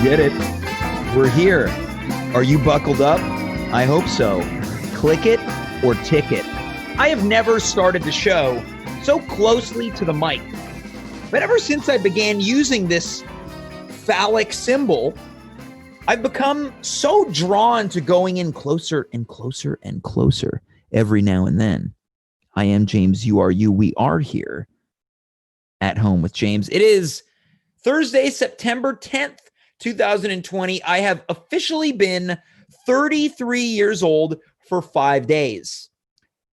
did it. We're here. Are you buckled up? I hope so. Click it or tick it. I have never started the show so closely to the mic. But ever since I began using this phallic symbol, I've become so drawn to going in closer and closer and closer every now and then. I am James. You are you. We are here at home with James. It is Thursday, September 10th, 2020. I have officially been 33 years old for 5 days.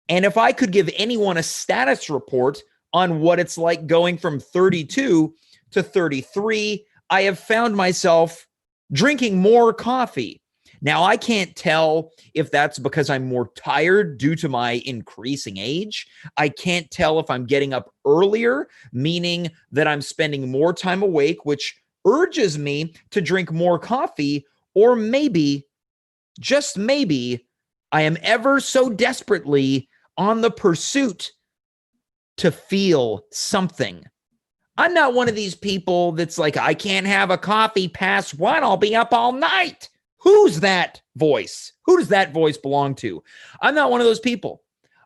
And if I could give anyone a status report on what it's like going from 32 to 33, I have found myself drinking more coffee. Now, I can't tell if that's because I'm more tired due to my increasing age. I can't tell if I'm getting up earlier, meaning that I'm spending more time awake, which urges me to drink more coffee, or maybe, just maybe, I am ever so desperately on the pursuit to feel something. I'm not one of these people that's like, I can't have a coffee past 1, I'll be up all night. Who's that voice? Who does that voice belong to? I'm not one of those people.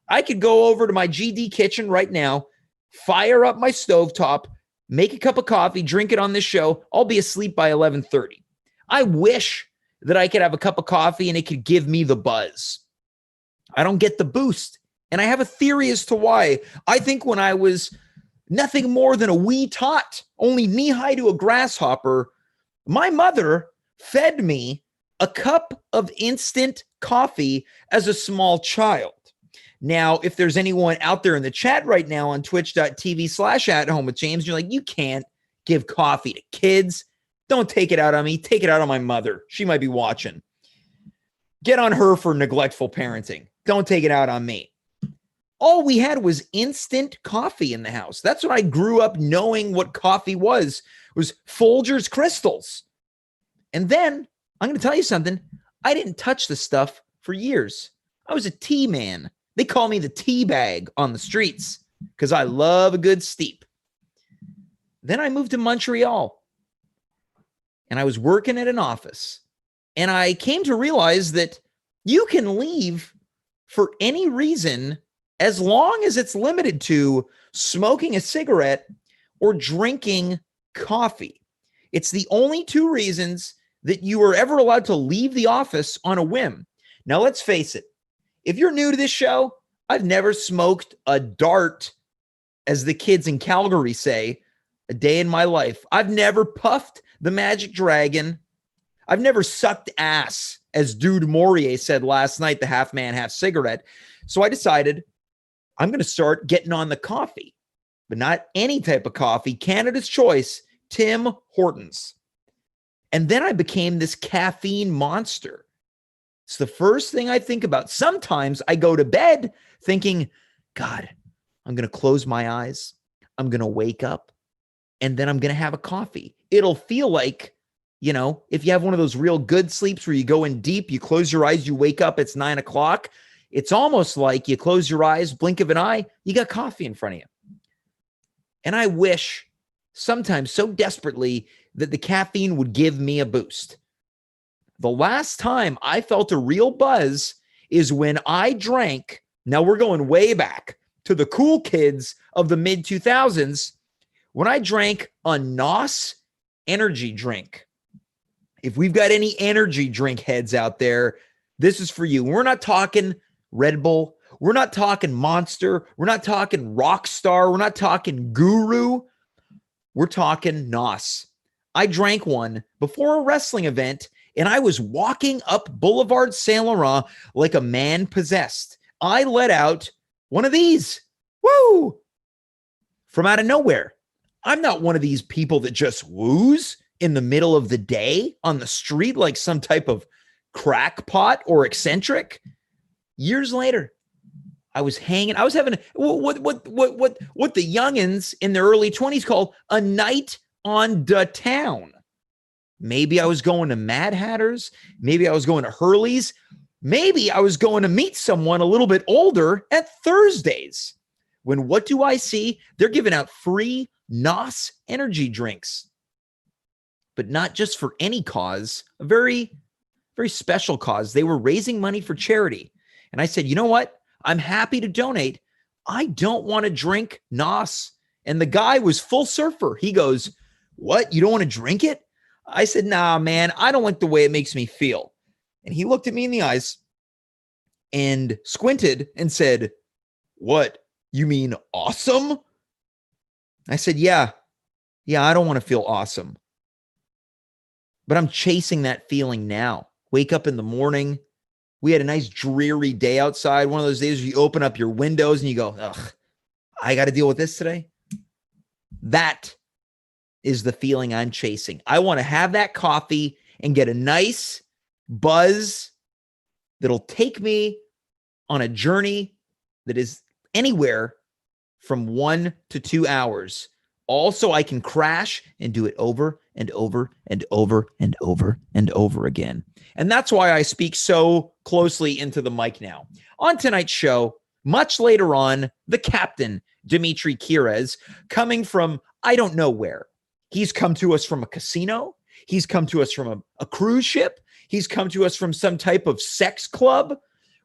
I could go over to my GD kitchen right now, fire up my stovetop, make a cup of coffee, drink it on this show. I'll be asleep by 11:30. I wish that I could have a cup of coffee and it could give me the buzz. I don't get the boost. And I have a theory as to why. I think when I was nothing more than a wee tot, only knee-high to a grasshopper, my mother fed me a cup of instant coffee as a small child. Now, if there's anyone out there in the chat right now on twitch.tv/@home with James, you're like, you can't give coffee to kids. Don't take it out on me. Take it out on my mother. She might be watching. Get on her for neglectful parenting. Don't take it out on me. All we had was instant coffee in the house. That's what I grew up knowing what coffee was Folgers Crystals. And then I'm going to tell you something. I didn't touch the stuff for years. I was a tea man. They call me the tea bag on the streets because I love a good steep. Then I moved to Montreal and I was working at an office. And I came to realize that you can leave for any reason as long as it's limited to smoking a cigarette or drinking coffee. It's the only two reasons that you are ever allowed to leave the office on a whim. Now, let's face it. If you're new to this show, I've never smoked a dart, as the kids in Calgary say, a day in my life. I've never puffed the Magic Dragon. I've never sucked ass, as Dude Maurier said last night, the half man, half cigarette. So I decided I'm going to start getting on the coffee, but not any type of coffee. Canada's Choice, Tim Hortons. And then I became this caffeine monster. It's the first thing I think about. Sometimes I go to bed thinking, God, I'm going to close my eyes. I'm going to wake up and then I'm going to have a coffee. It'll feel like, you know, if you have one of those real good sleeps where you go in deep, you close your eyes, you wake up, it's 9 o'clock. It's almost like you close your eyes, blink of an eye, you got coffee in front of you. And I wish sometimes so desperately that the caffeine would give me a boost. The last time I felt a real buzz is when I drank, now we're going way back to the cool kids of the mid-2000s, when I drank a NOS energy drink. If we've got any energy drink heads out there, this is for you. We're not talking Red Bull. We're not talking Monster. We're not talking Rockstar. We're not talking Guru. We're talking NOS. I drank one before a wrestling event, and I was walking up Boulevard Saint Laurent like a man possessed. I let out one of these. Woo! From out of nowhere. I'm not one of these people that just woos in the middle of the day on the street like some type of crackpot or eccentric. Years later, I was having what the youngins in their early 20s call a night on the town. Maybe I was going to Mad Hatter's. Maybe I was going to Hurley's. Maybe I was going to meet someone a little bit older at Thursdays. When what do I see? They're giving out free NOS energy drinks. but not just for any cause, a very, very special cause. They were raising money for charity. And I said, you know what? I'm happy to donate. I don't want to drink NOS. And the guy was full surfer. He goes, what? You don't want to drink it? I said, nah, man, I don't like the way it makes me feel. And he looked at me in the eyes and squinted and said, what? You mean awesome? I said, yeah, I don't want to feel awesome. But I'm chasing that feeling now. Wake up in the morning. We had a nice dreary day outside. One of those days where you open up your windows and you go, ugh, I got to deal with this today. That is the feeling I'm chasing. I want to have that coffee and get a nice buzz that'll take me on a journey that is anywhere from 1 to 2 hours. Also, I can crash and do it over and over and over and over and over again. And that's why I speak so closely into the mic now. On tonight's show, much later on, the captain, Dimitri Kyres, coming from I don't know where. He's come to us from a casino. He's come to us from a cruise ship. He's come to us from some type of sex club.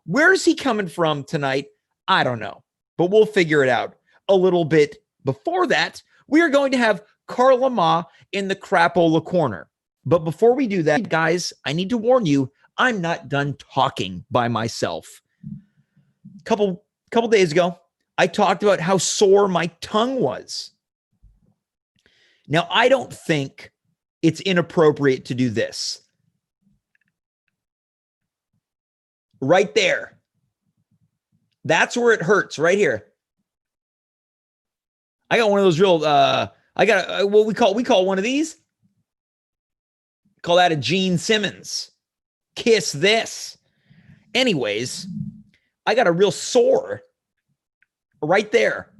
Where's he coming from tonight? I don't know, but we'll figure it out a little bit. Before that, we are going to have Carla Ma in the Crapola corner. But before we do that, guys, I need to warn you, I'm not done talking by myself. Couple days ago, I talked about how sore my tongue was. Now, I don't think it's inappropriate to do this. Right there. That's where it hurts, right here. I got one of those real, I got what we call one of these. Call that a Gene Simmons. Kiss this. Anyways, I got a real sore right there.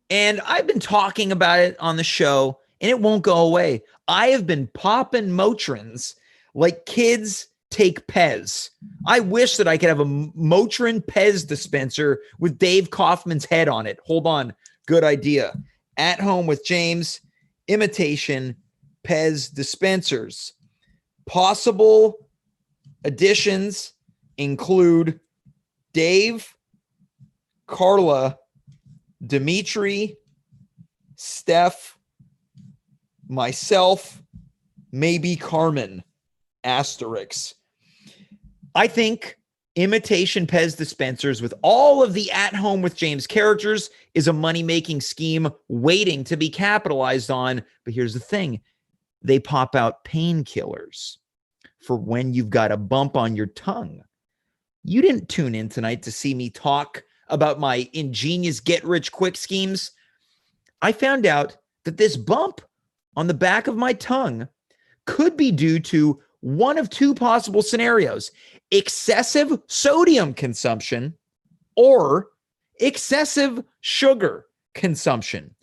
And I've been talking about it on the show, and it won't go away. I have been popping Motrins like kids take Pez. I wish that I could have a Motrin Pez dispenser with Dave Kaufman's head on it. Hold on. Good idea. At Home with James, imitation Pez dispensers. Possible additions include Dave, Carla, Dimitri, Steph, myself, maybe Carmen, asterisks. I think imitation Pez dispensers with all of the At Home with James characters is a money-making scheme waiting to be capitalized on. But here's the thing. They pop out painkillers for when you've got a bump on your tongue. You didn't tune in tonight to see me talk about my ingenious get-rich-quick schemes. I found out that this bump on the back of my tongue could be due to one of two possible scenarios: excessive sodium consumption or excessive sugar consumption.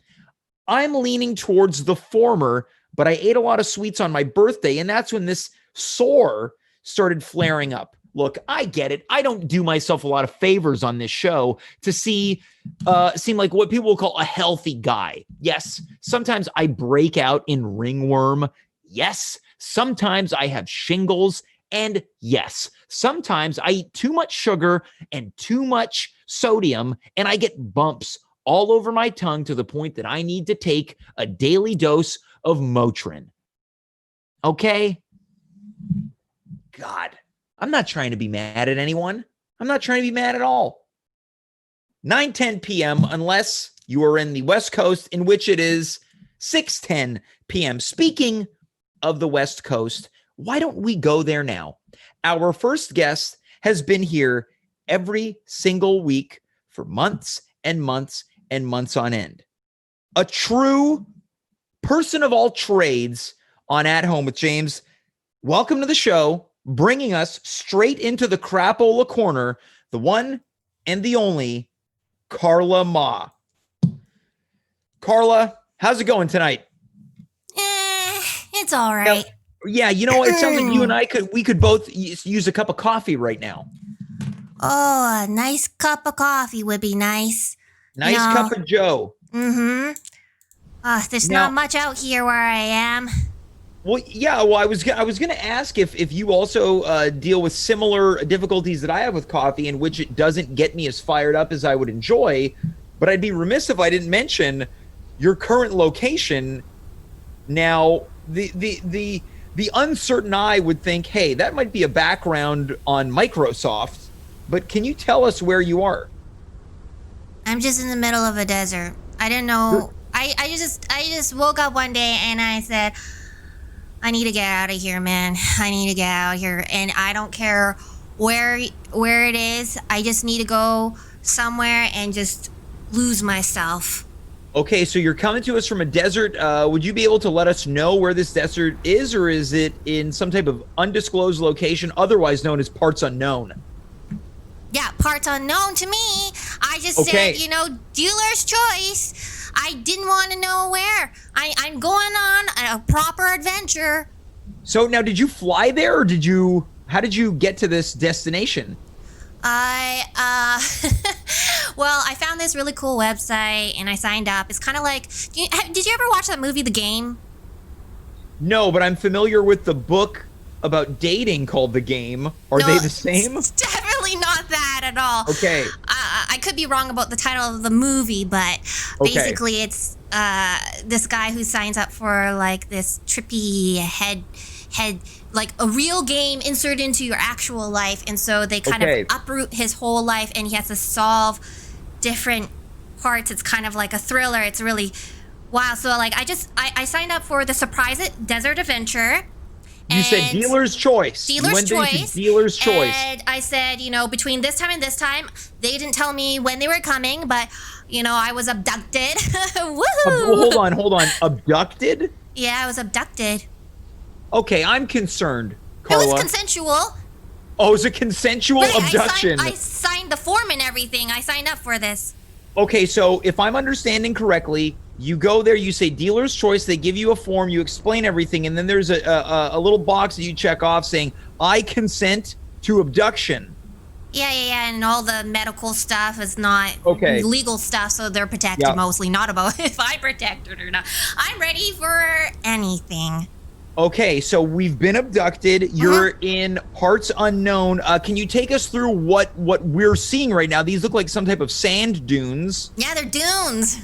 I'm leaning towards the former, but I ate a lot of sweets on my birthday, and that's when this sore started flaring up. Look, I get it. I don't do myself a lot of favors on this show to seem like what people will call a healthy guy. Yes, sometimes I break out in ringworm. Yes, sometimes I have shingles. And yes, sometimes I eat too much sugar and too much sodium, and I get bumps all over my tongue to the point that I need to take a daily dose of Motrin. Okay? God, I'm not trying to be mad at anyone. I'm not trying to be mad at all. 9:10 p.m. unless you are in the West Coast, in which it is 6:10 p.m. Speaking of the West Coast, why don't we go there now? Our first guest has been here every single week for months and months and months on end. A true person of all trades on At Home with James. Welcome to the show, bringing us straight into the Crapola corner, the one and the only Carla Ma. Carla, how's it going tonight? It's all right. Yeah, you know, it sounds like you and I could both use a cup of coffee right now. Oh, a nice cup of coffee would be nice. Nice cup of Joe. Mm-hmm. There's not much out here where I am. Well, yeah. Well, I was gonna ask if you also deal with similar difficulties that I have with coffee, in which it doesn't get me as fired up as I would enjoy. But I'd be remiss if I didn't mention your current location. Now, the uncertain eye would think, hey, that might be a background on Microsoft. But can you tell us where you are? I'm just in the middle of a desert. I didn't know. I just woke up one day and I said, I need to get out of here, man. I need to get out of here, and I don't care where it is. I just need to go somewhere and just lose myself. Okay, so you're coming to us from a desert. Would you be able to let us know where this desert is, or is it in some type of undisclosed location, otherwise known as parts unknown? Yeah, parts unknown to me. I just Okay. said, dealer's choice. I didn't want to know where. I'm going on a proper adventure. So now, did you fly there, or how did you get to this destination? Well, I found this really cool website and I signed up. It's kind of like, did you ever watch that movie, The Game? No, but I'm familiar with the book about dating called The Game. Are No, they the same? It's definitely not that at all. Okay. I could be wrong about the title of the movie, but Okay. basically it's this guy who signs up for like this trippy head like a real game inserted into your actual life, and so they kind Okay. of uproot his whole life and he has to solve different parts. It's kind of like a thriller. It's really wow. So like I signed up for the surprise desert adventure. You said dealer's choice. You Dealer's went into choice. dealer's choice. And I said, between this time and this time, they didn't tell me when they were coming, but, I was abducted. Woohoo! Hold on. Abducted? Yeah, I was abducted. Okay, I'm concerned, It Carla. was consensual. Oh, it was a consensual Right, abduction. I signed the form and everything. I signed up for this. Okay, so if I'm understanding correctly, you go there, you say dealer's choice, they give you a form, you explain everything, and then there's a little box that you check off saying, I consent to abduction. Yeah, and all the medical stuff is not Okay. legal stuff, so they're protected Yeah. mostly, not about if I'm protected or not. I'm ready for anything. Okay, so we've been abducted. You're in parts unknown. Can you take us through what we're seeing right now? These look like some type of sand dunes. Yeah, they're dunes.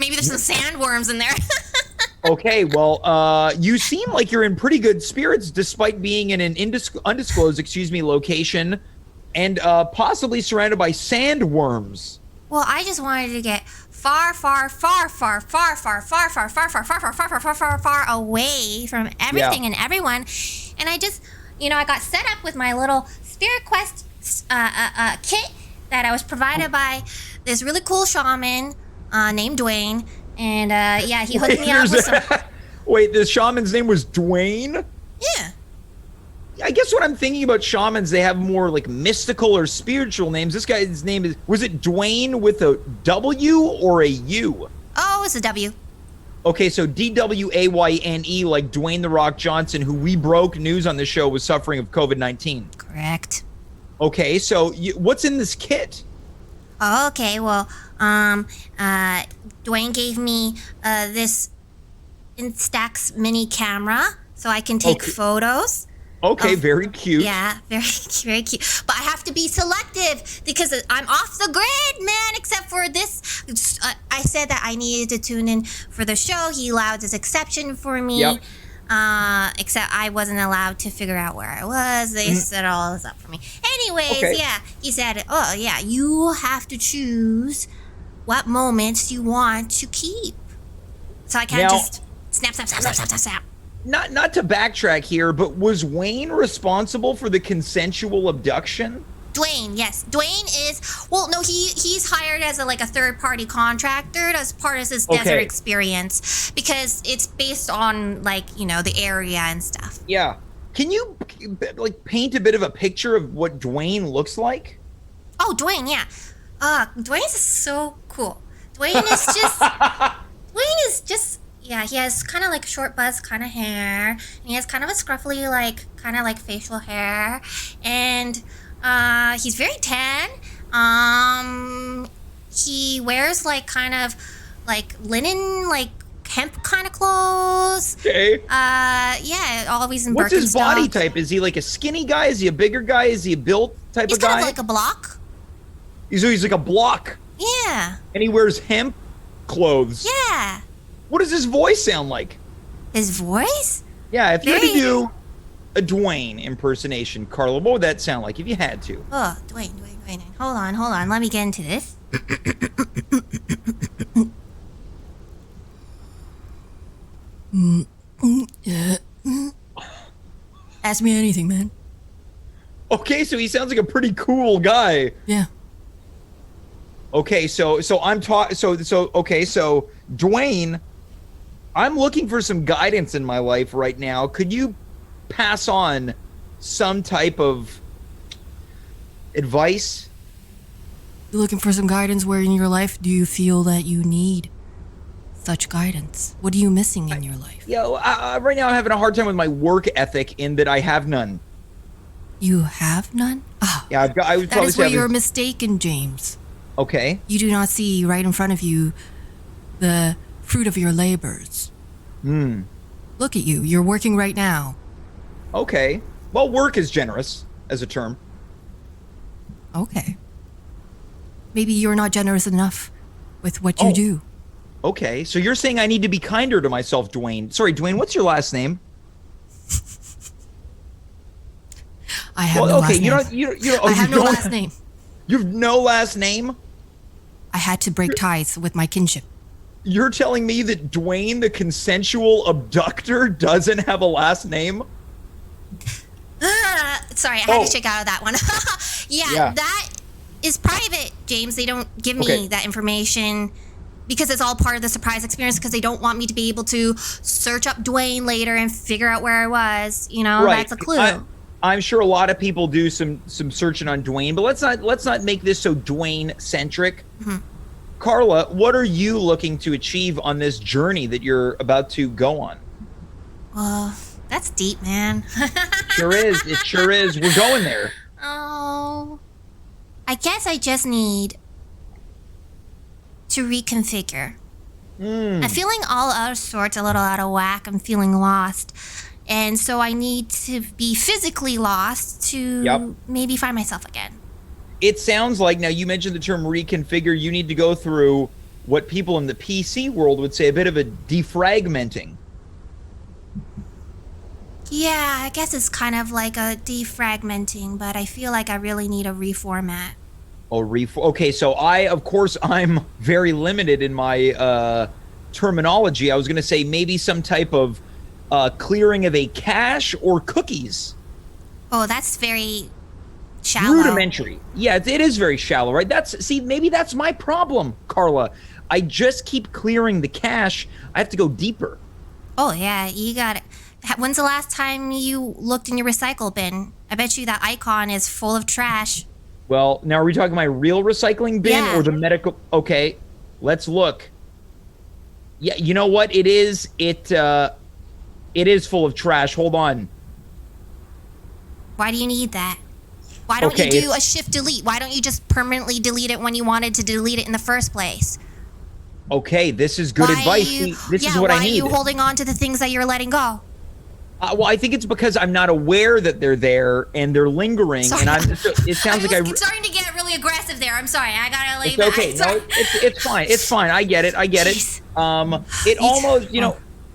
Maybe there's some sandworms in there. Okay, well, you seem like you're in pretty good spirits despite being in an undisclosed, location and possibly surrounded by sandworms. Well, I just wanted to get far away from everything and everyone. And I just, I got set up with my little Spirit Quest kit that I was provided by this really cool shaman named Dwayne. And he hooked me up with some. Wait, the shaman's name was Dwayne? Yeah. I guess what I'm thinking about shamans, they have more like mystical or spiritual names. This guy's name was it Dwayne with a W or a U? Oh, it's a W. Okay, so DWAYNE, like Dwayne The Rock Johnson, who we broke news on the show was suffering of COVID-19. Correct. Okay, so what's in this kit? Oh, okay, well, Dwayne gave me this Instax mini camera so I can take photos. Okay, very cute. Yeah, very, very cute. But I have to be selective because I'm off the grid, man, except for this. I said that I needed to tune in for the show. He allowed this exception for me. Yep. Except I wasn't allowed to figure out where I was. They set all this up for me. Anyways, yeah, he said, you have to choose what moments you want to keep. So I can't just snap. Not to backtrack here, but was Wayne responsible for the consensual abduction? Dwayne, yes. Dwayne is, he's hired as a third-party contractor as part of his desert experience because it's based on, the area and stuff. Yeah. Can you, paint a bit of a picture of what Dwayne looks like? Oh, Dwayne, yeah. Dwayne is so cool. Dwayne is just, yeah, he has kind of short buzz kind of hair. And he has kind of a scruffy, kind of facial hair. And he's very tan. He wears kind of linen hemp kind of clothes. Okay. Yeah, always in Birkenstocks. What's his body type? Is he like a skinny guy? Is he a bigger guy? Is he a built type He's of guy? kind of like a block. He's like a block. Yeah. And he wears hemp clothes. Yeah. What does his voice sound like? His voice? Yeah, if you had to do a Dwayne impersonation, Carla, what would that sound like if you had to? Oh, Dwayne. Hold on. Let me get into this. Yeah. Ask me anything, man. Okay, so he sounds like a pretty cool guy. Yeah. Okay, so Dwayne, I'm looking for some guidance in my life right now. Could you pass on some type of advice? You're looking for some guidance. Where in your life do you feel that you need such guidance? What are you missing in your life? Yeah, right now I'm having a hard time with my work ethic in that I have none. You have none? Ah, Yeah, I would that probably is say where you're mistaken, James. Okay. You do not see right in front of you the fruit of your labors. Look at you. You're working right now. Okay. Well, work is generous as a term. Okay. Maybe you're not generous enough with what you do. Okay, so you're saying I need to be kinder to myself, Dwayne. Sorry, Dwayne, what's your last name? I have no last name. I have no last name. You have no last name? I had to break ties with my kinship. You're telling me that Dwayne, the consensual abductor, doesn't have a last name? Sorry, I had to check out of that one. Yeah, that is private, James. They don't give me that information because it's all part of the surprise experience because they don't want me to be able to search up Dwayne later and figure out where I was. You know, Right. that's a clue. I'm sure a lot of people do some searching on Dwayne, but let's not make this so Dwayne centric. Mm-hmm. Carla, what are you looking to achieve on this journey that you're about to go on? Well, that's deep, man. Sure is. It sure is. We're going there. Oh, I guess I just need to reconfigure. I'm feeling all out of sorts, a little out of whack. I'm feeling lost. And so I need to be physically lost to maybe find myself again. It sounds like, now you mentioned the term reconfigure, you need to go through what people in the PC world would say a bit of a defragmenting. Yeah, I guess it's kind of like a defragmenting, but I feel like I really need a reformat. Okay, so I'm very limited in my terminology. I was going to say maybe some type of clearing of a cache or cookies. Oh, that's very shallow. Rudimentary. Yeah, it is very shallow, right? Maybe that's my problem, Carla. I just keep clearing the cache. I have to go deeper. Oh, yeah, you got it. When's the last time you looked in your recycle bin? I bet you that icon is full of trash. Well, now are we talking my real recycling bin or the medical? Okay, let's look. Yeah, you know what? It is full of trash. Hold on. Why do you need that? Why don't you do a shift delete? Why don't you just permanently delete it when you wanted to delete it in the first place? Okay, this is good advice. This is what I need. Why are you holding on to the things that you're letting go? Well, I think it's because I'm not aware that they're there and they're lingering. Sorry. And it sounds like I'm starting to get really aggressive there. I'm sorry. I gotta leave. It's okay. No, it's fine. It's fine. I get it. Jeez. It almost,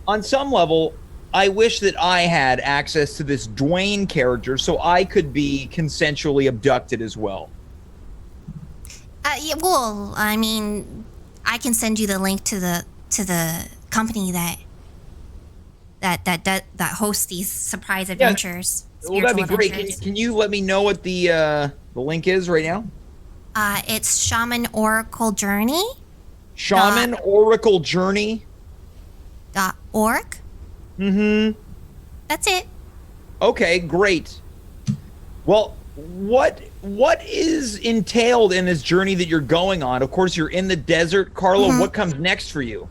on some level, I wish that I had access to this Dwayne character so I could be consensually abducted as well. Yeah, well, I mean, I can send you the link to the company that hosts these surprise adventures. Well, that'd be great. Can you let me know what the link is right now? It's Shaman Oracle Journey. Shaman Oracle Journey. .org. Mm-hmm. That's it. Okay, great. Well, what is entailed in this journey that you're going on? Of course, you're in the desert. Carla, what comes next for you?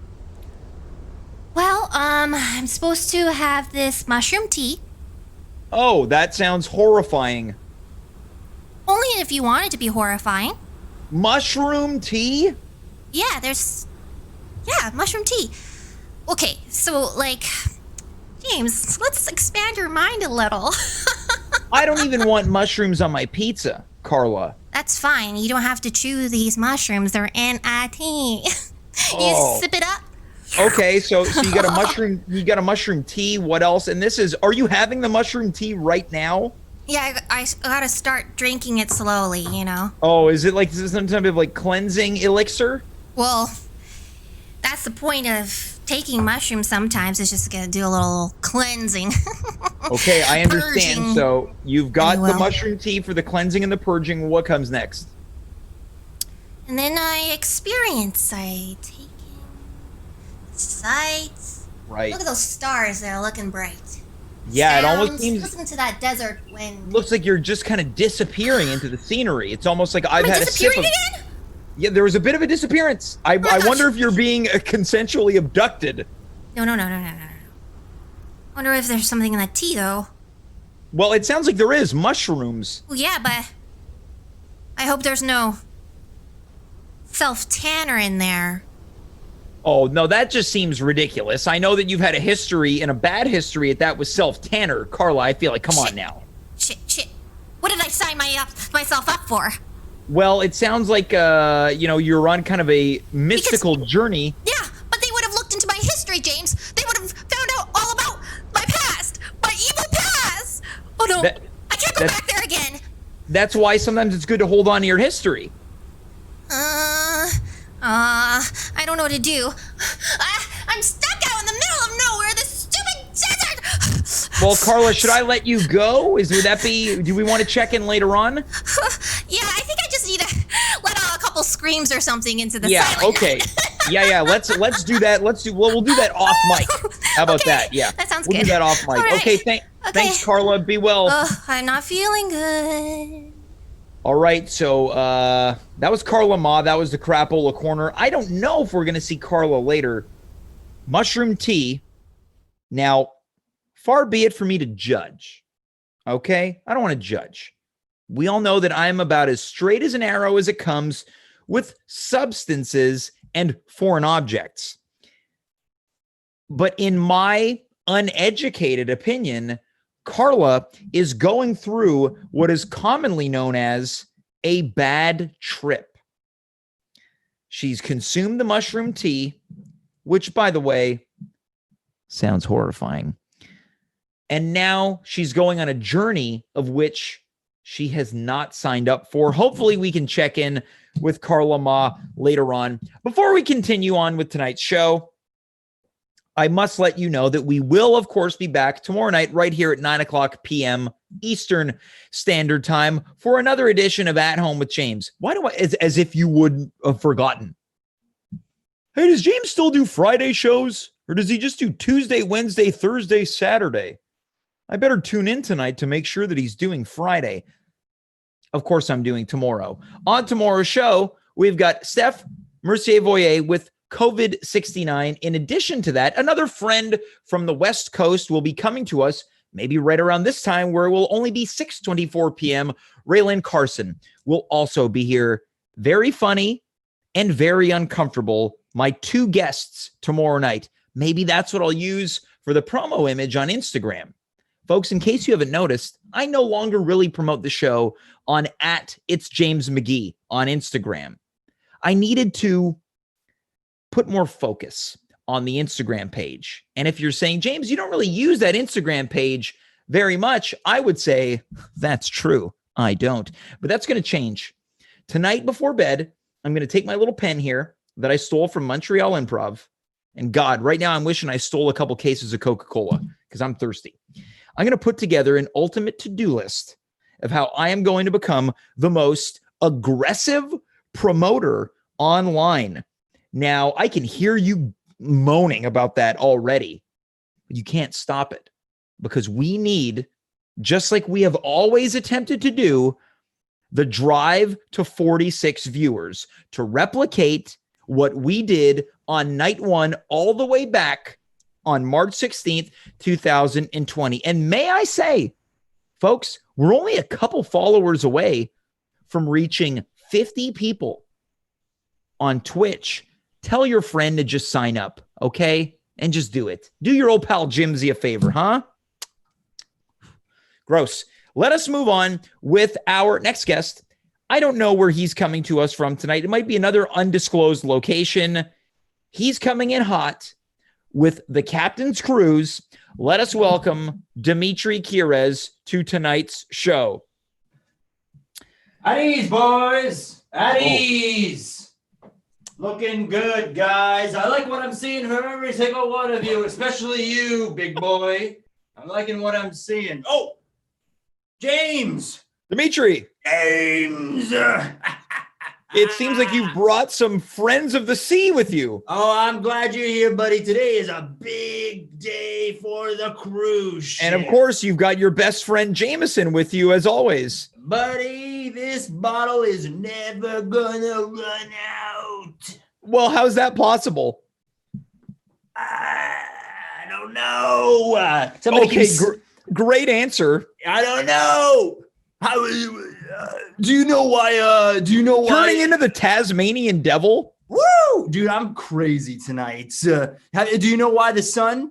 Well, I'm supposed to have this mushroom tea. Oh, that sounds horrifying. Only if you want it to be horrifying. Mushroom tea? Yeah, mushroom tea. Okay, so, like, James, let's expand your mind a little. I don't even want mushrooms on my pizza, Carla. That's fine. You don't have to chew these mushrooms. They're NIT. You Oh, sip it up. okay. So you got a mushroom. You got a mushroom tea. What else? And this is. Are you having the mushroom tea right now? Yeah, I gotta start drinking it slowly, you know? Oh, is it some type of like cleansing elixir? Well, that's the point of taking mushrooms sometimes. It's just gonna do a little cleansing. Okay, I understand. Purging, So you've got if you the will. mushroom tea for the cleansing and the purging. What comes next? And then I experience. I take in sights. Right. Look at those stars. They're looking bright. Yeah, it almost Sounds. seems. Listen to that desert wind. Looks like you're just kind of disappearing into the scenery. It's almost like I've Am I had a sip disappearing of. again? Yeah, there was a bit of a disappearance. I wonder if you're being consensually abducted. No. Wonder if there's something in that tea, though. Well, it sounds like there is mushrooms. Well, yeah, but I hope there's no self-tanner in there. Oh, no, that just seems ridiculous. I know that you've had a history and a bad history at that with self-tanner. Carla, I feel like, come on now. Shit. What did I sign myself up for? Well, it sounds like, you're on kind of a mystical journey. Yeah, but they would have looked into my history, James. They would have found out all about my past. My evil past. Oh, no. I can't go back there again. That's why sometimes it's good to hold on to your history. I don't know what to do. I'm stuck out in the middle of nowhere, this stupid desert. Well, Carla, should I let you go? Do we want to check in later on? Yeah, I think I just need to let out a couple screams or something into the Yeah, silent okay. night. Yeah, let's do that. We'll do that off mic. How about that? Yeah. That sounds We'll good. do that off mic. All right. Okay, thanks, Carla. Be well. I'm not feeling good. All right, so that was Carla Ma. That was the Crapola Corner. I don't know if we're going to see Carla later. Mushroom tea. Now, far be it for me to judge. Okay? I don't want to judge. We all know that I'm about as straight as an arrow as it comes with substances and foreign objects. But in my uneducated opinion, Carla is going through what is commonly known as a bad trip. She's consumed the mushroom tea, which, by the way, sounds horrifying. And now she's going on a journey of which she has not signed up for. Hopefully we can check in with Carla Ma later on. Before we continue on with tonight's show, I must let you know that we will, of course, be back tomorrow night right here at 9 o'clock p.m. Eastern Standard Time for another edition of At Home with James. Why do I, as if you wouldn't have forgotten? Hey, does James still do Friday shows? Or does he just do Tuesday, Wednesday, Thursday, Saturday? I better tune in tonight to make sure that he's doing Friday. Of course, I'm doing tomorrow. On tomorrow's show, we've got Steph Mercier-Voyer with COVID-69. In addition to that, another friend from the West Coast will be coming to us maybe right around this time where it will only be 6:24 p.m. Raylan Carson will also be here. Very funny and very uncomfortable. My two guests tomorrow night. Maybe that's what I'll use for the promo image on Instagram. Folks, in case you haven't noticed, I no longer really promote the show on @It'sJamesMcGee on Instagram. I needed to put more focus on the Instagram page. And if you're saying, James, you don't really use that Instagram page very much, I would say that's true. I don't. But that's going to change. Tonight before bed, I'm going to take my little pen here that I stole from Montreal Improv. And God, right now I'm wishing I stole a couple cases of Coca-Cola because I'm thirsty. I'm going to put together an ultimate to-do list of how I am going to become the most aggressive promoter online. Now, I can hear you moaning about that already, but you can't stop it because we need, just like we have always attempted to do, the drive to 46 viewers to replicate what we did on night one all the way back on March 16th, 2020. And may I say, folks, we're only a couple followers away from reaching 50 people on Twitch. Tell your friend to just sign up, okay? and just do it. Do your old pal Jimsy a favor, huh? Gross. Let us move on with our next guest. I don't know where he's coming to us from tonight. It might be another undisclosed location. He's coming in hot with the Captain's Cruise. Let us welcome Dimitri Kyres to tonight's show. At ease, boys. At ease. Looking good, guys. I like what I'm seeing from every single one of you, especially you, big boy. I'm liking what I'm seeing. Oh, James. Dimitri. James. It seems like you've brought some friends of the sea with you. Oh, I'm glad you're here, buddy. Today is a big day for the cruise ship. And of course, you've got your best friend Jameson with you as always. Buddy, this bottle is never gonna run out. Well, how's that possible? I don't know. Somebody Okay, can great answer. I don't know. How do you know why? Do you know why? Turning into the Tasmanian devil? Woo! Dude, I'm crazy tonight. Do you know why the sun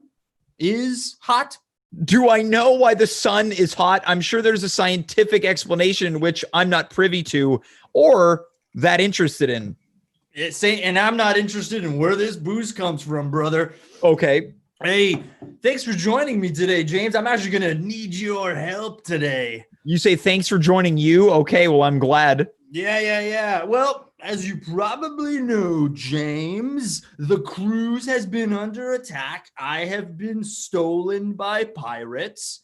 is hot? Do I know why the sun is hot? I'm sure there's a scientific explanation which I'm not privy to or that interested in. And I'm not interested in where this booze comes from, brother. Okay. Hey, thanks for joining me today, James. I'm actually going to need your help today. You say thanks for joining you? Okay, well, I'm glad. Yeah. Well, as you probably know, James, the cruise has been under attack. I have been stolen by pirates.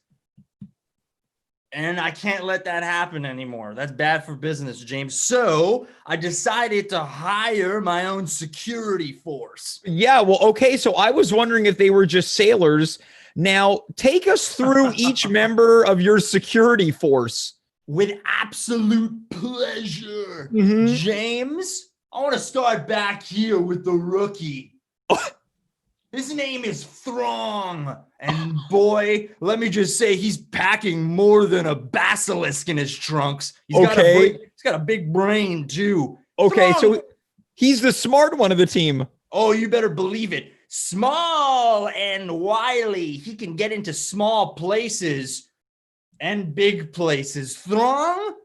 And I can't let that happen anymore. That's bad for business, James. So I decided to hire my own security force. Yeah, well, okay. So I was wondering if they were just sailors. Now, take us through each member of your security force. With absolute pleasure. Mhm. James, I want to start back here with the rookie. His name is Throng. And boy, let me just say, he's packing more than a basilisk in his trunks. He's got a big brain, too. Okay, Throng. so he's the smart one of the team. Oh, you better believe it. Small and wily. He can get into small places and big places. Throng,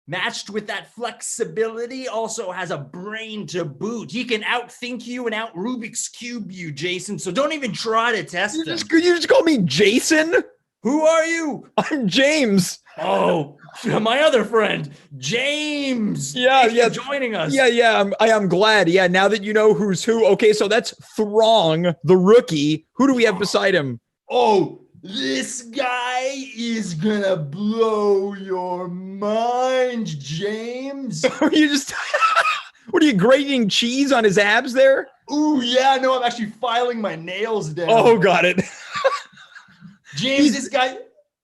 matched with that flexibility, also has a brain to boot. He can outthink you and out Rubik's Cube you, Jason. So don't even try to test him. You just call me Jason? Who are you? I'm James. Oh, my other friend, James. Yeah. Thanks for joining us. Yeah. I'm glad. Yeah, now that you know who's who. Okay, so that's Throng, the rookie. Who do we have beside him? Oh, this guy is gonna blow your mind, James. You just what are you grating cheese on his abs there? Ooh, yeah, no, I'm actually filing my nails down. Oh, got it. James,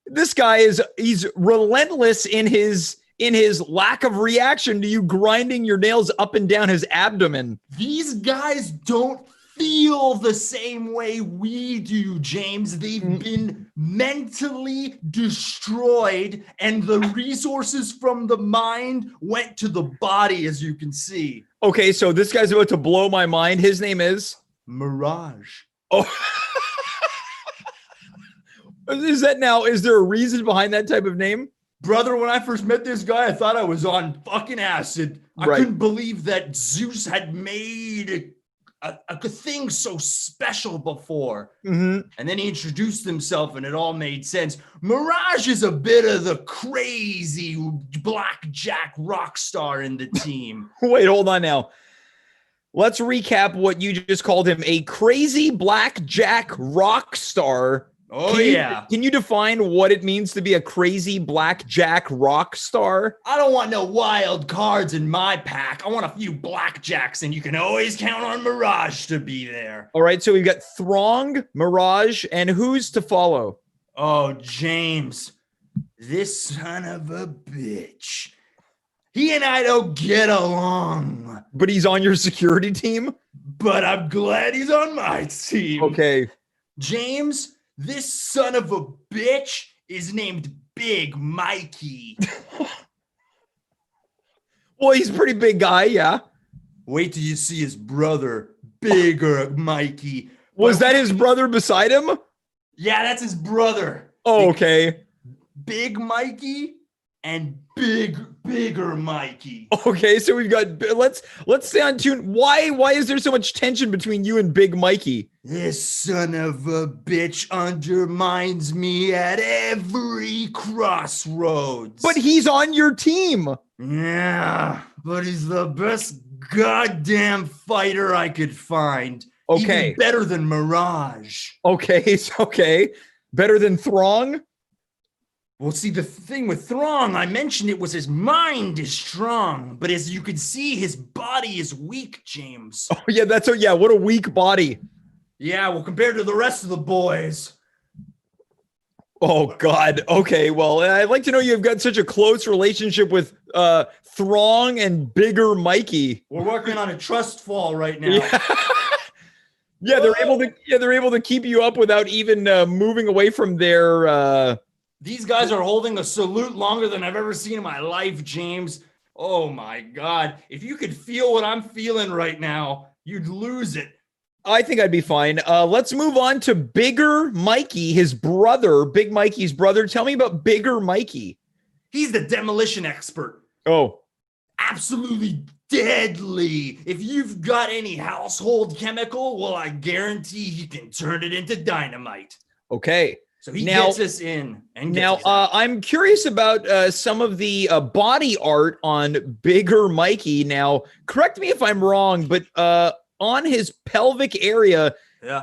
This guy he's relentless in his lack of reaction to you grinding your nails up and down his abdomen. These guys don't feel the same way we do, James. They've been mentally destroyed, and the resources from the mind went to the body, as you can see. Okay, so this guy's about to blow my mind. His name is Mirage. Oh. Is there a reason behind that type of name? Brother, when I first met this guy, I thought I was on fucking acid. I couldn't believe that Zeus had made a thing so special before. Mm-hmm. And then he introduced himself and it all made sense. Mirage is a bit of the crazy blackjack rock star in the team. Wait, hold on now. Let's recap what you just called him, a crazy blackjack rock star. Oh, Can you define what it means to be a crazy blackjack rock star? I don't want no wild cards in my pack. I want a few blackjacks, and you can always count on Mirage to be there. All right, so we've got Throng, Mirage, and who's to follow? Oh, James, this son of a bitch. He and I don't get along. But he's on your security team? But I'm glad he's on my team. Okay. James, this son of a bitch is named Big Mikey. Well, he's a pretty big guy, yeah. Wait till you see his brother, Bigger Mikey. Was that his brother beside him? Yeah, that's his brother. Oh, okay. Big Mikey and bigger Mikey. Okay, so we've got let's stay on tune. Why is there so much tension between you and Big Mikey? This son of a bitch undermines me at every crossroads. But he's on your team. Yeah, but he's the best goddamn fighter I could find. Okay. Even better than Mirage. Okay, okay. Better than Throng? Well, see, the thing with Throng, I mentioned it was his mind is strong, but as you can see, his body is weak, James. Oh, yeah, what a weak body. Yeah, well, compared to the rest of the boys. Oh, God. Okay, well, I'd like to know you've got such a close relationship with Throng and bigger Mikey. We're working on a trust fall right now. Yeah, they're able to keep you up without even moving away from their These guys are holding a salute longer than I've ever seen in my life, James. Oh my God. If you could feel what I'm feeling right now, you'd lose it. I think I'd be fine. Let's move on to Bigger Mikey, his brother, Big Mikey's brother. Tell me about Bigger Mikey. He's the demolition expert. Oh. Absolutely deadly. If you've got any household chemical, well, I guarantee he can turn it into dynamite. Okay. So he gets us in. And I'm curious about some of the body art on Bigger Mikey. Now, correct me if I'm wrong, but on his pelvic area,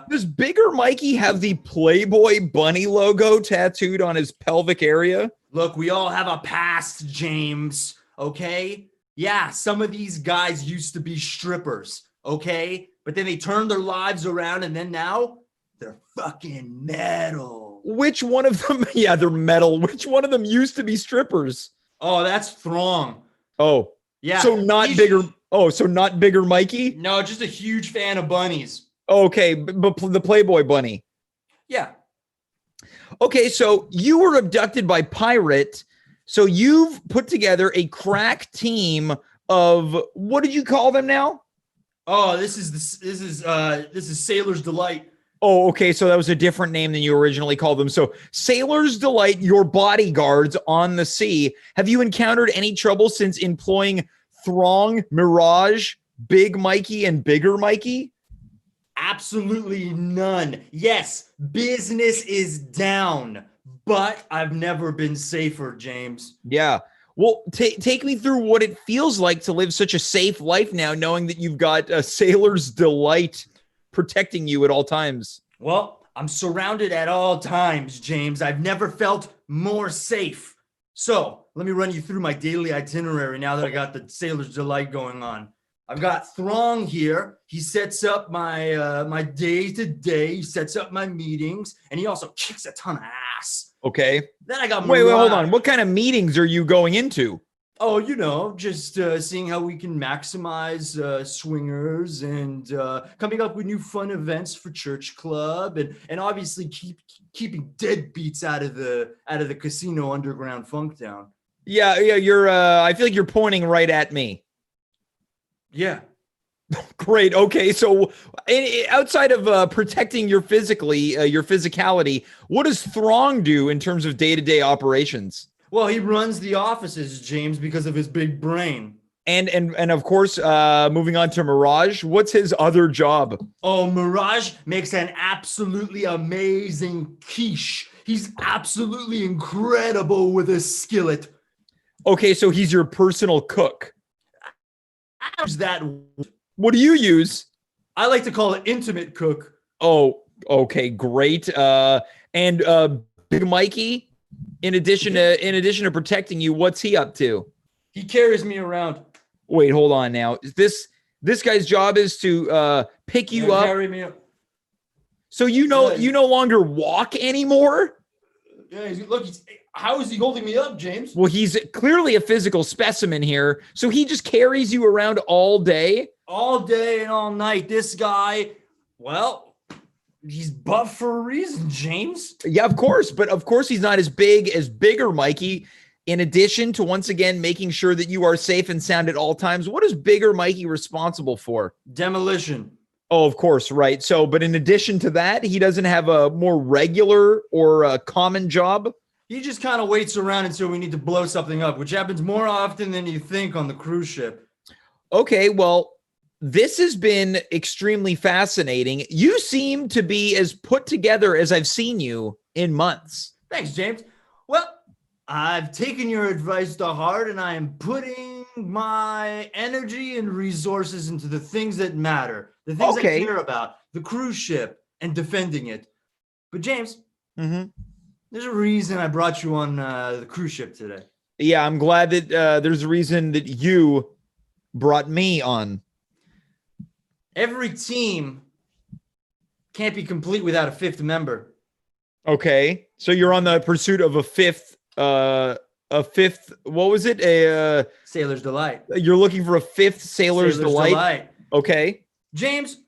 does Bigger Mikey have the Playboy bunny logo tattooed on his pelvic area? Look, we all have a past, James, okay? Yeah, some of these guys used to be strippers, okay? But then they turned their lives around and then now they're fucking metal. Which one of them? Yeah, they're metal. Which one of them used to be strippers? Oh, that's Throng. Oh, yeah. So not bigger. Oh, so not Bigger Mikey? No, just a huge fan of bunnies. Okay, but the Playboy bunny. Yeah. Okay, so you were abducted by Pirate. So you've put together a crack team of, what did you call them now? Oh, this is Sailor's Delight. Oh, okay. So that was a different name than you originally called them. So Sailor's Delight, your bodyguards on the sea. Have you encountered any trouble since employing Throng, Mirage, Big Mikey, and Bigger Mikey? Absolutely none. Yes, business is down, but I've never been safer, James. Yeah. Well, take me through what it feels like to live such a safe life now, knowing that you've got a Sailor's Delight protecting you at all times. Well, I'm surrounded at all times, James. I've never felt more safe. So let me run you through my daily itinerary now that I got the Sailor's Delight going on. I've got Throng here. He sets up my my day to day. He sets up my meetings, and he also kicks a ton of ass. Okay. Then I got Wait, hold on. What kind of meetings are you going into? Oh, just seeing how we can maximize swingers and coming up with new fun events for church club, and obviously keeping deadbeats out of the casino underground Funktown. Yeah. You're. I feel like you're pointing right at me. Yeah. Great. Okay. So outside of protecting your physicality, what does Throng do in terms of day-to-day operations? Well, he runs the offices, James, because of his big brain. And of course, moving on to Mirage, what's his other job? Oh, Mirage makes an absolutely amazing quiche. He's absolutely incredible with a skillet. Okay, so he's your personal cook. How's that? What do you use? I like to call it intimate cook. Oh, okay, great. And Big Mikey, in addition to protecting you, what's he up to? He carries me around. Wait, hold on now. This guy's job is to pick you up. Carry me up. So you no longer walk anymore? Yeah, how is he holding me up, James? Well, he's clearly a physical specimen here. So he just carries you around all day? All day and all night. This guy, well, he's buff for a reason, James. Yeah, of course. But of course he's not as big as Bigger Mikey. In addition to, once again, making sure that you are safe and sound at all times, what is Bigger Mikey responsible for? Demolition. Oh, of course, right. So, but in addition to that, he doesn't have a more regular or a common job. He just kind of waits around until we need to blow something up, which happens more often than you think on the cruise ship. Okay, well, this has been extremely fascinating. You seem to be as put together as I've seen you in months. Thanks, James. Well, I've taken your advice to heart, and I am putting my energy and resources into the things that matter, the things I care about, the cruise ship and defending it. But James, there's a reason I brought you on the cruise ship today. Yeah, I'm glad that there's a reason that you brought me on. Every team can't be complete without a fifth member. Okay, so you're on the pursuit of a fifth. What was it? A Sailor's Delight. You're looking for a fifth Sailor's Delight. Okay, James,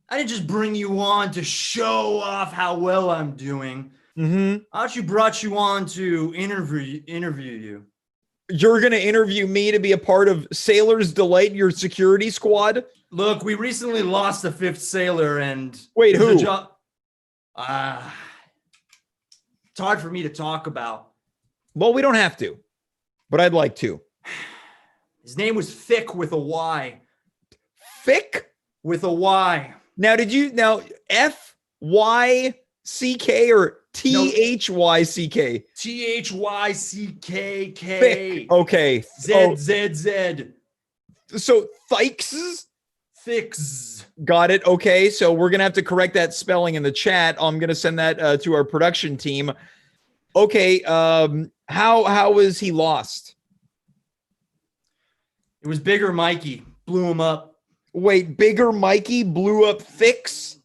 I didn't just bring you on to show off how well I'm doing. I actually brought you on to interview you. You're going to interview me to be a part of Sailor's Delight, your security squad? Look, we recently lost a fifth sailor, and wait, who? It's hard for me to talk about. Well, we don't have to, but I'd like to. His name was Thick with a Y. Thick with a Y. Now, F-Y-C-K or T-H-Y-C-K? T-H-Y-C-K-K. Thick. Okay. Z-Z-Z. So Thikes? Thicks. Got it. Okay. So we're going to have to correct that spelling in the chat. I'm going to send that to our production team. Okay. How was he lost? It was Bigger Mikey. Blew him up. Wait, Bigger Mikey blew up Thicks?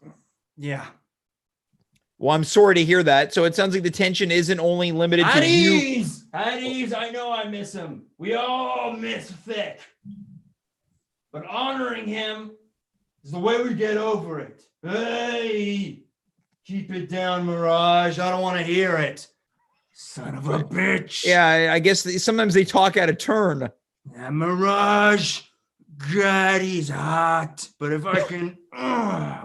Yeah. Well, I'm sorry to hear that. So it sounds like the tension isn't only limited to you. At ease, I know I miss him. We all miss Thick. But honoring him is the way we get over it. Hey, keep it down, Mirage. I don't want to hear it. Son of a bitch. Yeah, I guess sometimes they talk out of turn. Yeah, Mirage. God, he's hot. But if I can,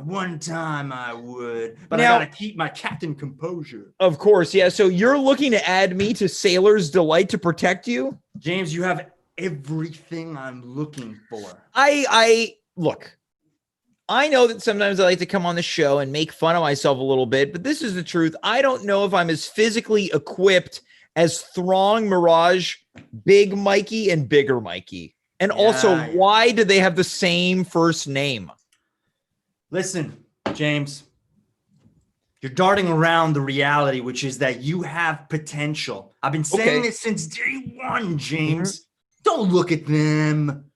one time I would. But now, I gotta keep my captain composure. Of course, yeah. So you're looking to add me to Sailor's Delight to protect you? James, you have everything I'm looking for. Look, I know that sometimes I like to come on the show and make fun of myself a little bit, but this is the truth. I don't know if I'm as physically equipped as Throng, Mirage, Big Mikey, and Bigger Mikey. And also, why do they have the same first name? Listen, James, you're darting around the reality, which is that you have potential. I've been saying this since day one, James. Don't look at them.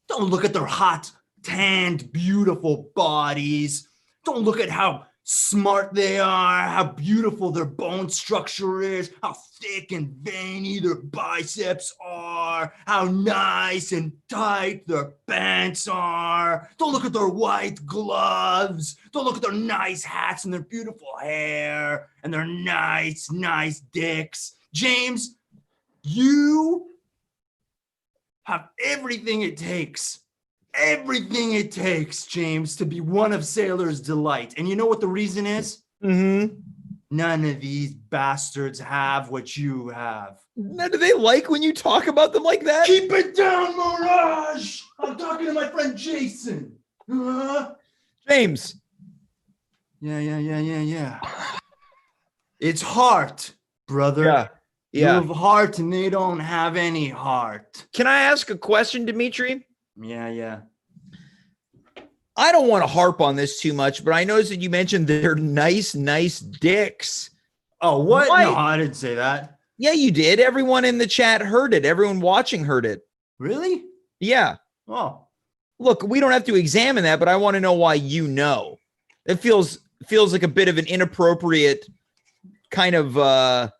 Don't look at their hot, tanned, beautiful bodies. Don't look at how smart they are, how beautiful their bone structure is, how thick and veiny their biceps are, how nice and tight their pants are. Don't look at their white gloves. Don't look at their nice hats and their beautiful hair and their nice dicks. James, you have everything it takes. Everything it takes, James, to be one of Sailor's Delight. And you know what the reason is? None of these bastards have what you have. Now, do they like when you talk about them like that? Keep it down, Mirage! I'm talking to my friend Jason. James. Yeah. It's heart, brother. Yeah. You have heart and they don't have any heart. Can I ask a question, Dimitri? Yeah. I don't want to harp on this too much, but I noticed that you mentioned they're nice dicks. Oh, what? Why? No, I didn't say that. Yeah, you did. Everyone in the chat heard it. Everyone watching heard it. Really? Yeah. Oh. Look, we don't have to examine that, but I want to know why you know. It feels like a bit of an inappropriate kind of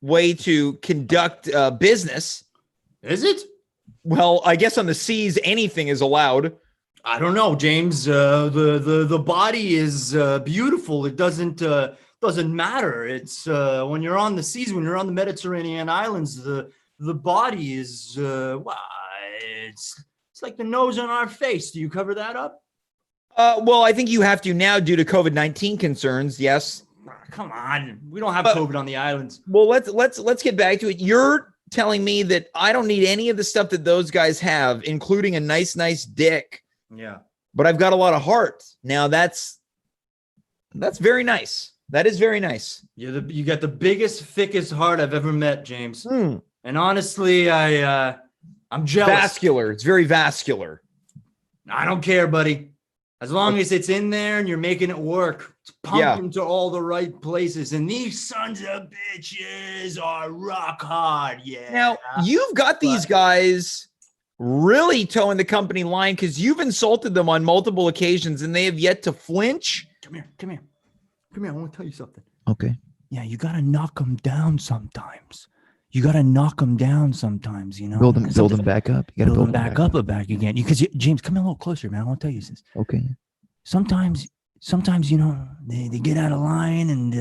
way to conduct business. Is it? Well, I guess on the seas, anything is allowed. I don't know, James. The body is beautiful. It doesn't matter. It's when you're on the seas, when you're on the Mediterranean islands, the body is it's like the nose on our face. Do you cover that up? Well, I think you have to now due to COVID-19 concerns. Yes. Come on, we don't have COVID on the islands. Well, let's get back to it. You're telling me that I don't need any of the stuff that those guys have, including a nice dick. Yeah. But I've got a lot of heart. Now that's very nice. That is very nice. You got the biggest, thickest heart I've ever met, James. Mm. And honestly, I'm jealous. Vascular. It's very vascular. I don't care, buddy. As long as it's in there and you're making it work, it's pumping to all the right places. And these sons of bitches are rock hard. Yeah. Now, you've got these guys really towing the company line because you've insulted them on multiple occasions and they have yet to flinch. Come here. I want to tell you something. Okay. Yeah, you got to knock them down sometimes. You got to knock them down sometimes, you know. Build them back up. You got to build them back up again. Because James, come in a little closer, man. I want to tell you this. Okay. Sometimes, you know, they get out of line, and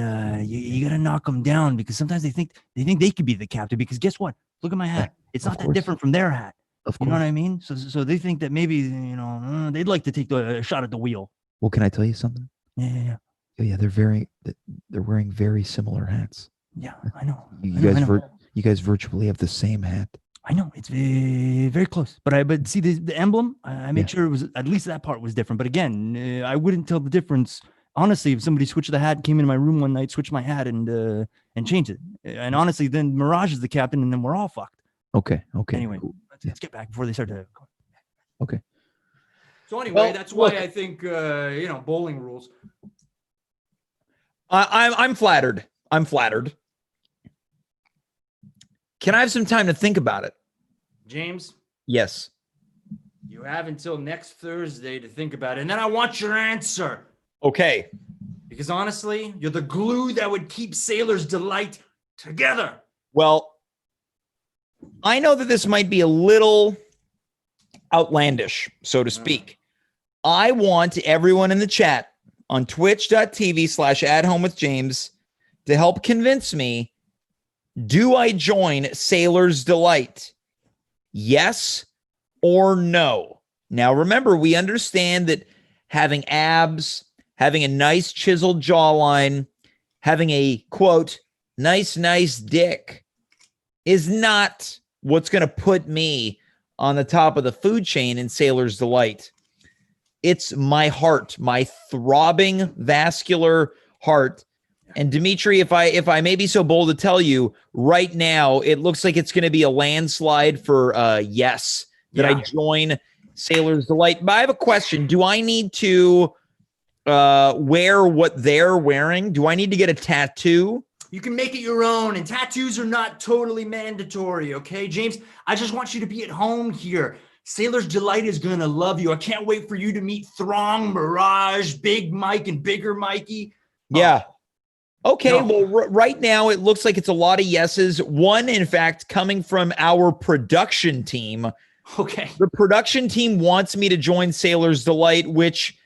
you got to knock them down because sometimes they think they could be the captain. Because guess what? Look at my hat. It's not that different from their hat. Of You course. know what I mean? So they think that maybe they'd like to take a shot at the wheel. Well, can I tell you something? Yeah. Yeah, they're wearing very similar hats. Yeah, I know. You guys virtually have the same hat. I know it's very, very close, but see the emblem. I made sure it was at least that part was different. But again, I wouldn't tell the difference. Honestly, if somebody switched the hat, came into my room one night, switched my hat, and changed it, and honestly, then Mirage is the captain, and then we're all fucked. Okay. Anyway, Cool. let's get back before they start to. Okay. So anyway, Well, that's why look. I think bowling rules. I'm flattered. Can I have some time to think about it? James, Yes. you have until next Thursday to think about it, and then I want your answer. Okay. Because honestly, you're the glue that would keep Sailor's Delight together. Well, I know that this might be a little outlandish, so to speak. I want everyone in the chat on twitch.tv/@homewithjames to help convince me, do I join Sailor's Delight? Yes or no? Now, remember, we understand that having abs, having a nice chiseled jawline, having a, quote, nice dick is not what's going to put me on the top of the food chain in Sailor's Delight. It's my heart, my throbbing vascular heart. And Dimitri, if I may be so bold to tell you, right now, it looks like it's going to be a landslide for yes, that I join Sailor's Delight. But I have a question. Do I need to wear what they're wearing? Do I need to get a tattoo? You can make it your own, and tattoos are not totally mandatory, okay, James? I just want you to be at home here. Sailor's Delight is going to love you. I can't wait for you to meet Throng, Mirage, Big Mike, and Bigger Mikey. Yeah. Okay, No. well, right now it looks like it's a lot of yeses. One, in fact, coming from our production team. Okay. The production team wants me to join Sailor's Delight, which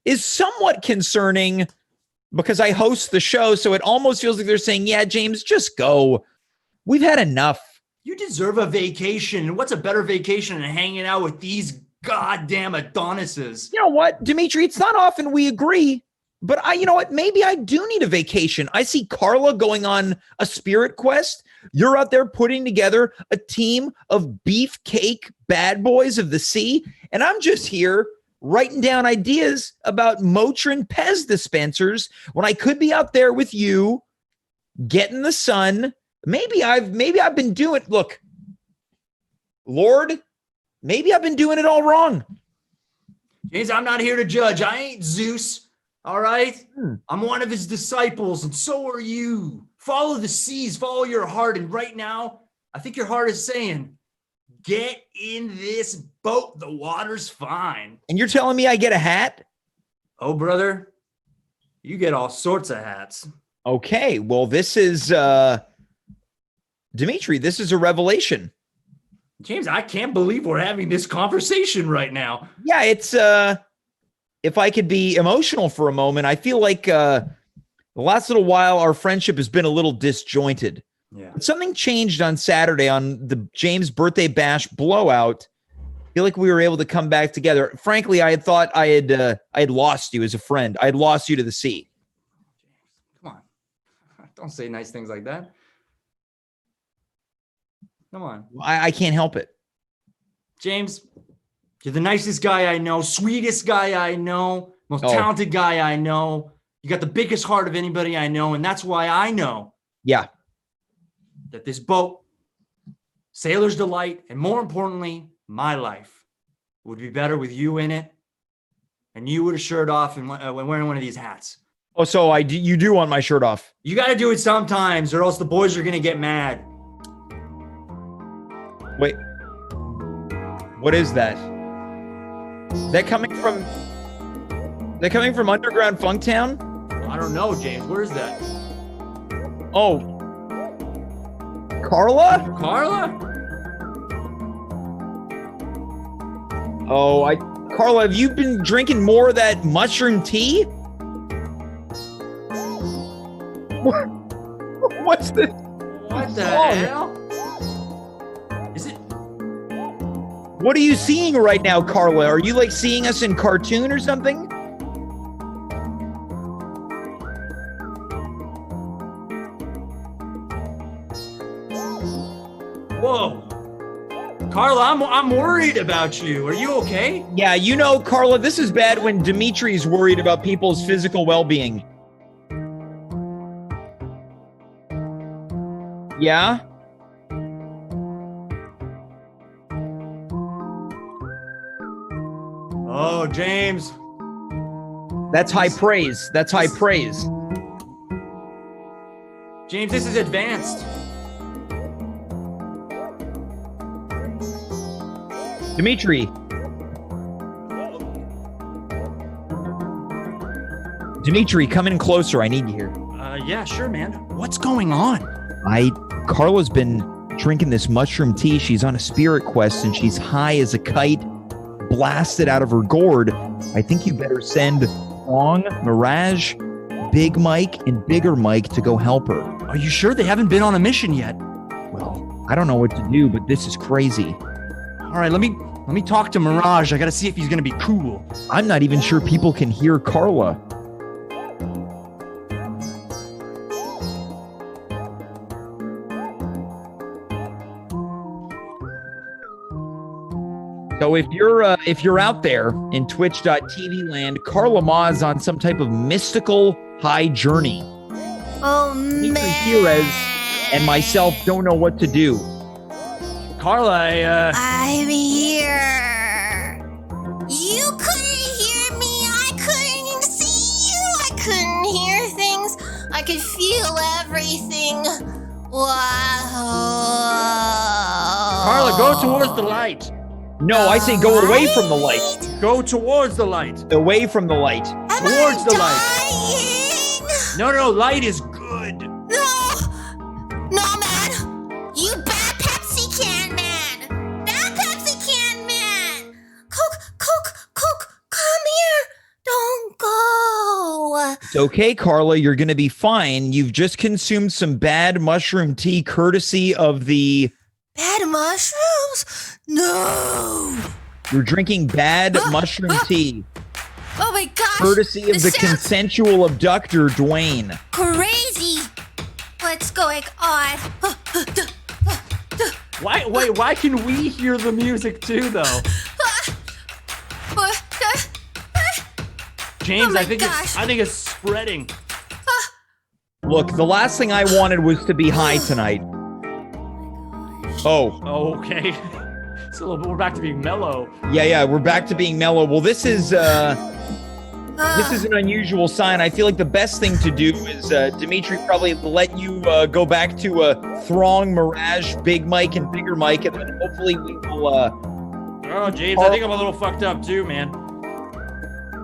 is somewhat concerning because I host the show, so it almost feels like they're saying, yeah, James, just go. We've had enough. You deserve a vacation. And what's a better vacation than hanging out with these goddamn Adonises? You know what, Dimitri, it's not often we agree, but you know what, maybe I do need a vacation. I see Carla going on a spirit quest. You're out there putting together a team of beefcake bad boys of the sea, and I'm just here writing down ideas about Motrin Pez dispensers when I could be out there with you, getting the sun. Maybe I've been doing, look, Lord, maybe I've been doing it all wrong. James, I'm not here to judge. I ain't Zeus, all right? I'm one of his disciples, and so are you. Follow the seas, follow your heart, and right now, I think your heart is saying, get in this boat. The water's fine. And you're telling me I get a hat? Oh, brother, you get all sorts of hats. Okay, well, this is, Dimitri, this is a revelation. James, I can't believe we're having this conversation right now. Yeah, it's, if I could be emotional for a moment, I feel like the last little while our friendship has been a little disjointed. Yeah. Something changed on Saturday on the James birthday bash blowout feel like we were able to come back together. Frankly, I had thought I had lost you as a friend. I had lost you to the sea. Come on. Don't say nice things like that. Come on. I can't help it. James, you're the nicest guy I know, sweetest guy I know, most talented guy I know. You got the biggest heart of anybody I know, and that's why I know that this boat, Sailor's Delight, and more importantly, my life would be better with you in it, and you with a shirt off and wearing one of these hats. Oh, so you do want my shirt off? You got to do it sometimes, or else the boys are going to get mad. Wait. What is that? That coming from Underground Funktown? I don't know, James. Where is that? Oh. Carla? Carla? Oh, Carla, have you been drinking more of that mushroom tea? What's this? What the hell? Is it? What are you seeing right now, Carla? Are you like seeing us in cartoon or something? Whoa. Carla, I'm worried about you. Are you okay? Yeah, you know, Carla, this is bad when Dimitri's worried about people's physical well-being. Yeah? Oh, James. That's high praise. That's high praise. James, this is advanced. Dimitri. Dimitri, come in closer. I need you here. Yeah, sure, man. What's going on? Carla's been drinking this mushroom tea. She's on a spirit quest and she's high as a kite, blasted out of her gourd. I think you better send Long, Mirage, Big Mike, and Bigger Mike to go help her. Are you sure they haven't been on a mission yet? Well, I don't know what to do, but this is crazy. All right, let me talk to Mirage. I gotta see if he's gonna be cool. I'm not even sure people can hear Carla. So if you're out there in Twitch.tv land, Carla Ma's on some type of mystical high journey. Oh, Dimitri man. Kyres and myself don't know what to do. Carla, I'm here. You couldn't hear me. I couldn't see you. I couldn't hear things. I could feel everything. Wow. Carla, go towards the light. No, I say go away from the light. Go towards the light. Away from the light. Am Towards I the light. dying? No, light is good. No, man. You bad Pepsi can man. Bad Pepsi can man. Coke, come here. Don't go. It's okay, Carla. You're going to be fine. You've just consumed some bad mushroom tea courtesy of the... Bad mushrooms? No. You're drinking bad mushroom tea Oh my gosh. courtesy of this the sounds consensual abductor, Dwayne. crazy. What's going on? Why can we hear the music too, though? James, my I think gosh. it's spreading. Look, the last thing I wanted was to be high tonight. Oh, Oh, okay. So we're back to being mellow. yeah, we're back to being mellow. Well, this is an unusual sign. I feel like the best thing to do is Dimitri probably let you go back to Throng, Mirage, Big Mike, and Bigger Mike, and then hopefully we will. Oh, James, I think I'm a little fucked up too, man.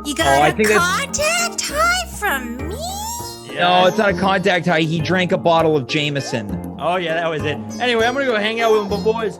You I got a think that's- contact high from me? No, it's not a contact high. He drank a bottle of Jameson. Oh, yeah, that was it. Anyway, I'm gonna go hang out with my boys.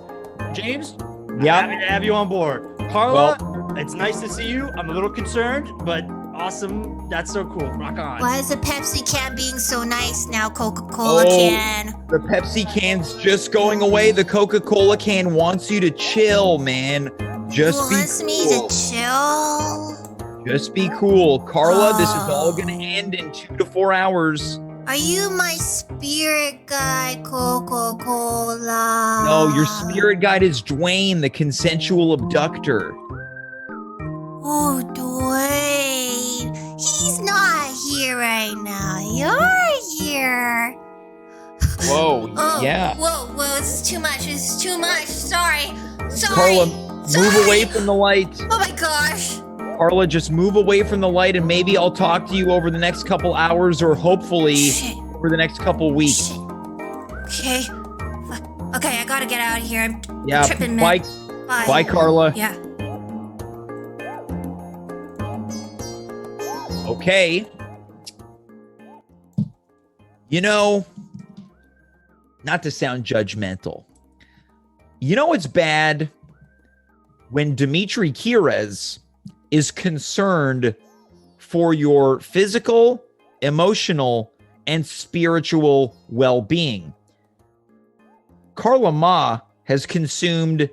James, Yeah. happy to have you on board. Carla, it's nice to see you. I'm a little concerned, but awesome. That's so cool. Rock on. Why is the Pepsi can being so nice now, Coca-Cola Oh. can? The Pepsi can's just going away. The Coca-Cola can wants you to chill, man. Just be wants me cool. to chill? Just be cool. Carla, this is all going to end in 2 to 4 hours. Are you my spirit guide, Coca-Cola? No, your spirit guide is Dwayne, the consensual abductor. Oh, Dwayne. He's not here right now. You're here. Whoa, Oh, yeah. Whoa, this is too much. This is too much. Sorry. Carla, move away from the light. Oh my gosh. Carla, just move away from the light and maybe I'll talk to you over the next couple hours or hopefully over the next couple weeks. Okay. Okay, I gotta get out of here. I'm tripping, bye. man. Bye, Carla. Yeah. Okay. You know, not to sound judgmental, you know it's bad when Dimitri Kyres is concerned for your physical, emotional, and spiritual well-being. Carla Ma has consumed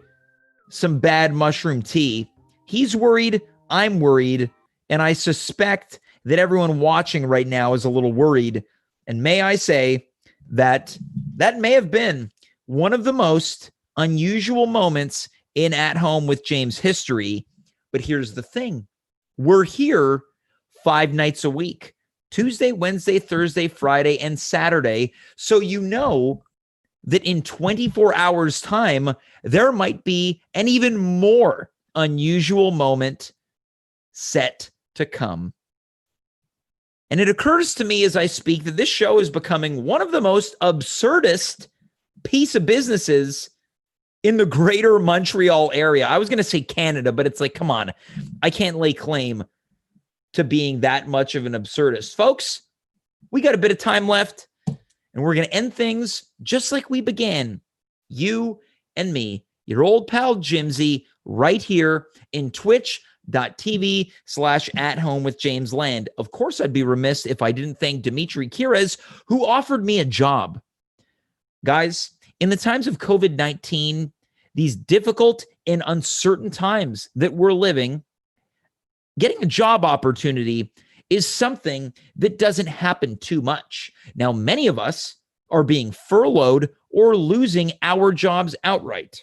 some bad mushroom tea. He's worried, I'm worried, and I suspect that everyone watching right now is a little worried. And may I say that may have been one of the most unusual moments in At Home with James history. But here's the thing. We're here 5 nights a week, Tuesday, Wednesday, Thursday, Friday, and Saturday. So you know that in 24 hours' time, there might be an even more unusual moment set to come. And it occurs to me as I speak that this show is becoming one of the most absurdist piece of businesses in the greater Montreal area. I was going to say Canada, but it's like, come on, I can't lay claim to being that much of an absurdist. Folks, we got a bit of time left, and we're going to end things just like we began. You and me, your old pal Jimsy, right here in twitch.tv/athomewithjamesland. Of course, I'd be remiss if I didn't thank Dimitri Kyres, who offered me a job. Guys, in the times of COVID-19, these difficult and uncertain times that we're living, getting a job opportunity is something that doesn't happen too much. Now, many of us are being furloughed or losing our jobs outright.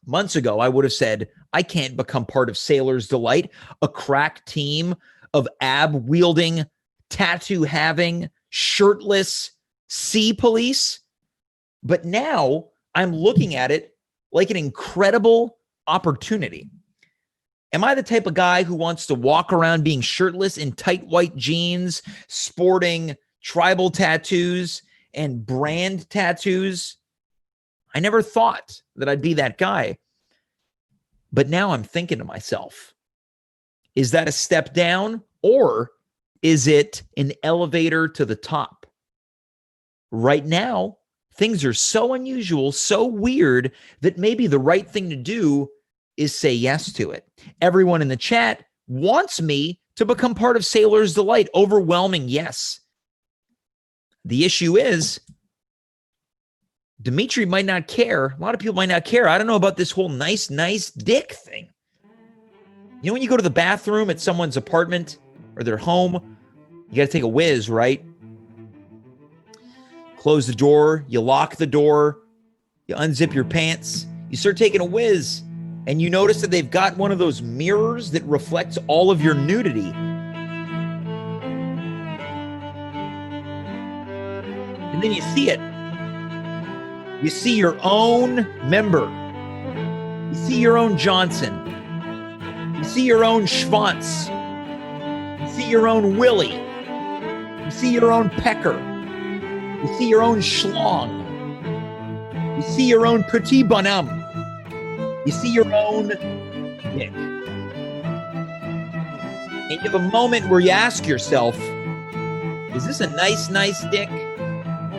Months ago, I would have said, I can't become part of Sailor's Delight, a crack team of ab-wielding, tattoo-having, shirtless sea police. But now I'm looking at it like an incredible opportunity. Am I the type of guy who wants to walk around being shirtless in tight white jeans, sporting tribal tattoos and brand tattoos? I never thought that I'd be that guy. But now I'm thinking to myself, is that a step down or is it an elevator to the top? Right now, things are so unusual, so weird that maybe the right thing to do is say yes to it. Everyone in the chat wants me to become part of Sailor's Delight. Overwhelming yes. The issue is, Dimitri might not care. A lot of people might not care. I don't know about this whole nice dick thing. You know when you go to the bathroom at someone's apartment or their home, you got to take a whiz, right? Close the door, you lock the door, you unzip your pants, you start taking a whiz, and you notice that they've got one of those mirrors that reflects all of your nudity. And then you see it. You see your own member. You see your own Johnson. You see your own Schwanz. You see your own Willie. You see your own Pecker. You see your own Schlong. You see your own Petit Bonhomme. You see your own dick. And you have a moment where you ask yourself, is this a nice dick?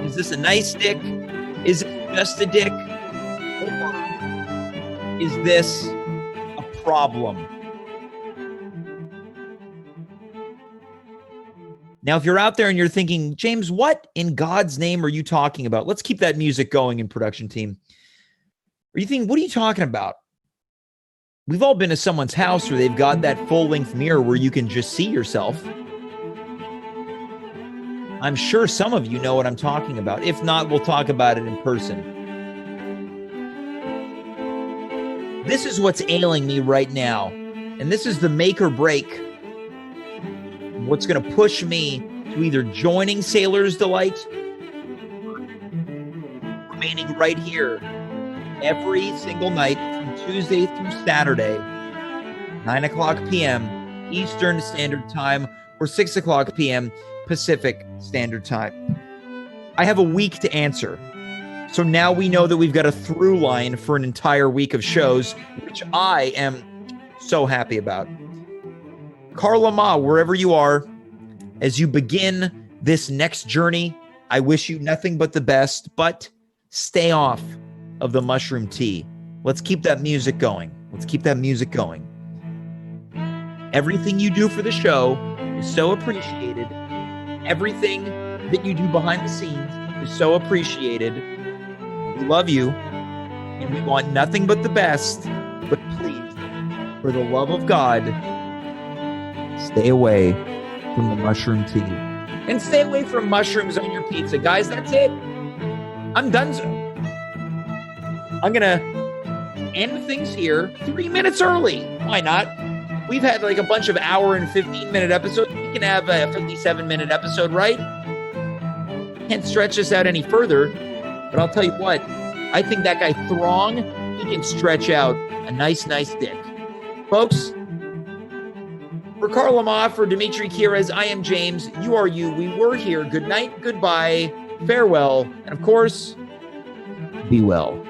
Is this a nice dick? Is it just a dick? Or is this a problem? Now, if you're out there and you're thinking, James, what in God's name are you talking about? Let's keep that music going in production team. Are you thinking, what are you talking about? We've all been to someone's house where they've got that full-length mirror where you can just see yourself. I'm sure some of you know what I'm talking about. If not, we'll talk about it in person. This is what's ailing me right now. And this is the make or break. What's going to push me to either joining Sailor's Delight, remaining right here every single night from Tuesday through Saturday, 9 o'clock p.m. Eastern Standard Time or 6 o'clock p.m. Pacific Standard Time. I have a week to answer. So now we know that we've got a through line for an entire week of shows, which I am so happy about. Carla Ma, wherever you are, as you begin this next journey, I wish you nothing but the best, but stay off of the mushroom tea. Let's keep that music going. Let's keep that music going. Everything you do for the show is so appreciated. Everything that you do behind the scenes is so appreciated. We love you, and we want nothing but the best. But please, for the love of God, stay away from the mushroom tea. And stay away from mushrooms on your pizza. Guys, that's it. I'm done. I'm going to end things here 3 minutes early. Why not? We've had like a bunch of hour and 15-minute episodes. We can have a 57-minute episode, right? Can't stretch this out any further. But I'll tell you what, I think that guy Throng, he can stretch out a nice dick. Folks, for Carla Ma, for Dimitri Kyres, I am James. You are you. We were here. Good night, goodbye, farewell, and of course, be well.